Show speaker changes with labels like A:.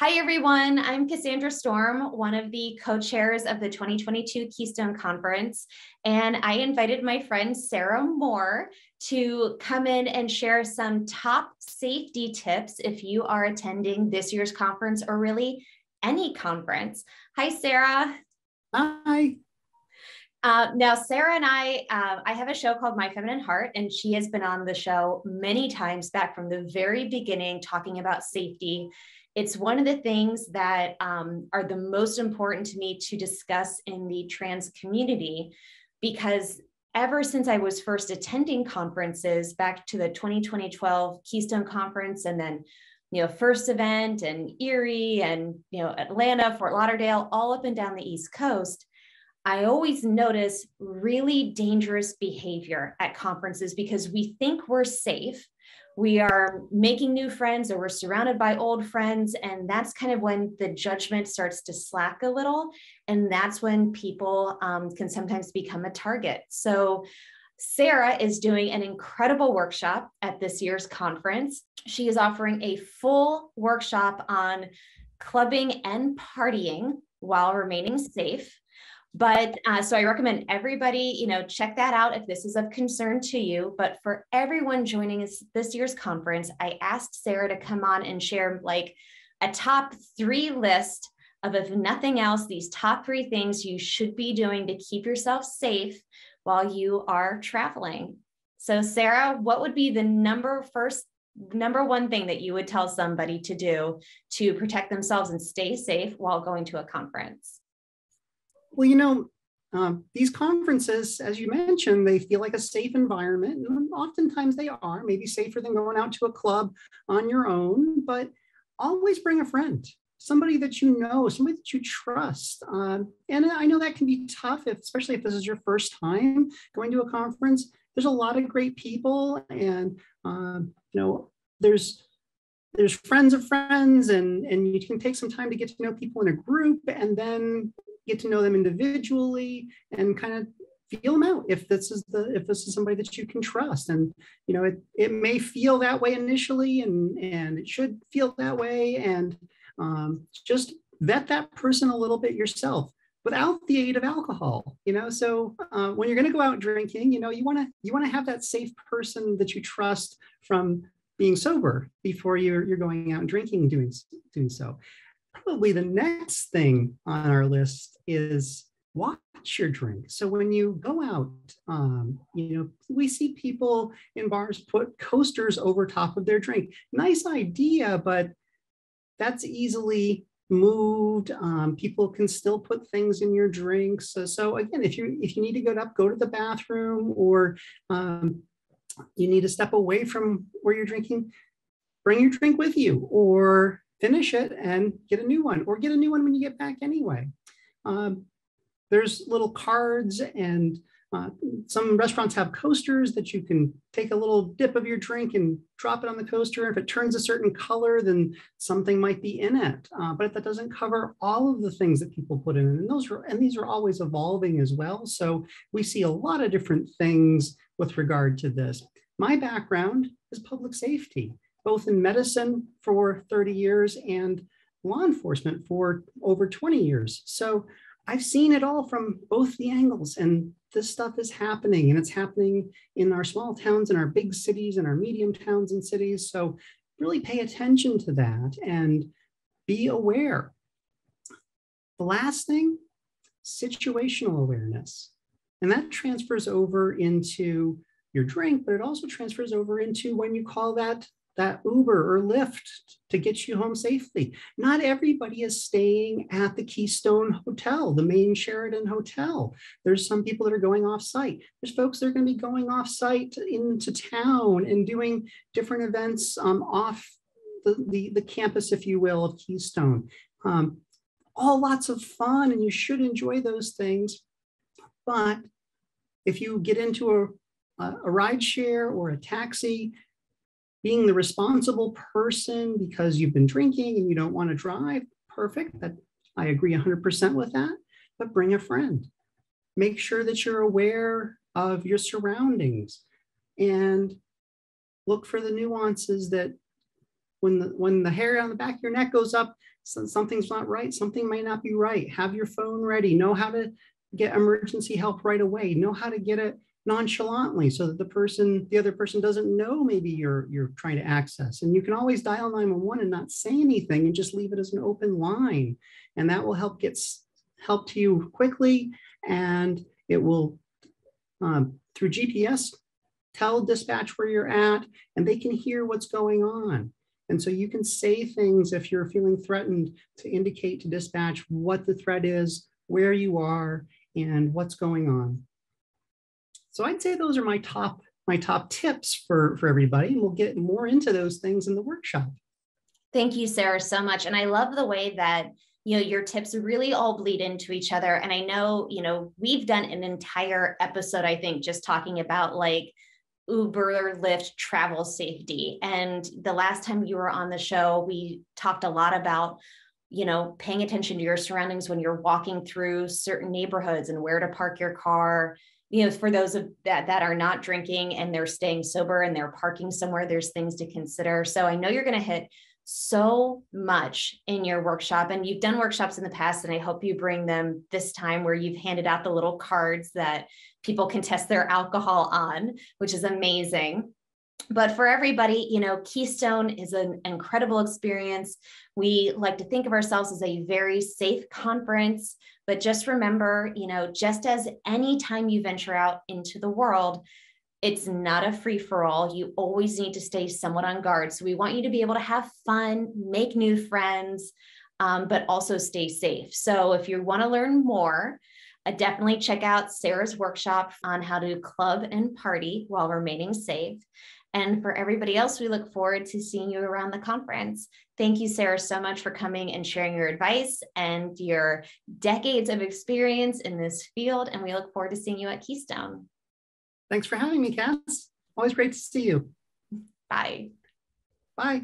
A: Hi, everyone. I'm Cassandra Storm, one of the co-chairs of the 2022 Keystone Conference, and I invited my friend Sarah Moore to come in and share some top safety tips if you are attending this year's conference or really any conference. Hi, Sarah.
B: Hi.
A: Now, Sarah and I have a show called My Feminine Heart, and she has been on the show many times back from the very beginning talking about safety. It's one of the things that are the most important to me to discuss in the trans community, because ever since I was first attending conferences back to the 2012 Keystone Conference, and then first event and Erie and Atlanta, Fort Lauderdale, all up and down the East Coast, I always notice really dangerous behavior at conferences because we think we're safe. We are making new friends or we're surrounded by old friends. And that's kind of when the judgment starts to slack a little. And that's when people can sometimes become a target. So Sarah is doing an incredible workshop at this year's conference. She is offering a full workshop on clubbing and partying while remaining safe. But so I recommend everybody, check that out if this is of concern to you. But for everyone joining us this year's conference, I asked Sarah to come on and share like a top 3 list of, if nothing else, these top 3 things you should be doing to keep yourself safe while you are traveling. So Sarah, what would be the number 1 thing that you would tell somebody to do to protect themselves and stay safe while going to a conference?
B: Well, these conferences, as you mentioned, they feel like a safe environment. And oftentimes they are, maybe safer than going out to a club on your own, but always bring a friend, somebody that you know, somebody that you trust. And I know that can be tough, especially if this is your first time going to a conference. There's a lot of great people, and there's friends of friends, and you can take some time to get to know people in a group, and then get to know them individually and kind of feel them out if this is somebody that you can trust. And it may feel that way initially, and it should feel that way, and just vet that person a little bit yourself without the aid of alcohol. So when you're going to go out drinking, you want to have that safe person that you trust from being sober before you're going out and drinking and doing so. Probably the next thing on our list is watch your drink. So when you go out, we see people in bars put coasters over top of their drink. Nice idea, but that's easily moved. People can still put things in your drinks. So again, if you need to go to the bathroom, or you need to step away from where you're drinking, bring your drink with you, or finish it and get a new one, or get a new one when you get back anyway. There's little cards, and some restaurants have coasters that you can take a little dip of your drink and drop it on the coaster. If it turns a certain color, then something might be in it. But that doesn't cover all of the things that people put in. And these are always evolving as well. So we see a lot of different things with regard to this. My background is public safety, both in medicine for 30 years and law enforcement for over 20 years. So I've seen it all from both the angles, and this stuff is happening, and it's happening in our small towns, in our big cities, and our medium towns and cities. So really pay attention to that and be aware. The last thing, situational awareness. And that transfers over into your drink, but it also transfers over into when you call that Uber or Lyft to get you home safely. Not everybody is staying at the Keystone Hotel, the main Sheraton Hotel. There's some people that are going off site. There's folks that are going to be going off site into town and doing different events off the campus, if you will, of Keystone. All lots of fun, and you should enjoy those things. But if you get into a ride share or a taxi, being the responsible person because you've been drinking and you don't want to drive, perfect. I agree 100% with that, but bring a friend. Make sure that you're aware of your surroundings and look for the nuances that when the hair on the back of your neck goes up, something's not right, something might not be right. Have your phone ready, know how to get emergency help right away, know how to get it nonchalantly so that the other person doesn't know maybe you're trying to access. And you can always dial 911 and not say anything and just leave it as an open line. And that will help get help to you quickly. And it will, through GPS, tell dispatch where you're at, and they can hear what's going on. And so you can say things if you're feeling threatened to indicate to dispatch what the threat is, where you are, and what's going on. So I'd say those are my top tips for everybody, and we'll get more into those things in the workshop.
A: Thank you, Sarah, so much. And I love the way that your tips really all bleed into each other. And I know, we've done an entire episode, I think, just talking about like Uber or Lyft travel safety. And the last time you were on the show, we talked a lot about, paying attention to your surroundings when you're walking through certain neighborhoods and where to park your car. For those that are not drinking and they're staying sober and they're parking somewhere, there's things to consider. So I know you're going to hit so much in your workshop, and you've done workshops in the past, and I hope you bring them this time where you've handed out the little cards that people can test their alcohol on, which is amazing. But for everybody, Keystone is an incredible experience. We like to think of ourselves as a very safe conference, but just remember, just as any time you venture out into the world, it's not a free-for-all. You always need to stay somewhat on guard. So we want you to be able to have fun, make new friends, but also stay safe. So if you want to learn more, definitely check out Sarah's workshop on how to club and party while remaining safe. And for everybody else, we look forward to seeing you around the conference. Thank you, Sarah, so much for coming and sharing your advice and your decades of experience in this field. And we look forward to seeing you at Keystone.
B: Thanks for having me, Cass. Always great to see you.
A: Bye.
B: Bye.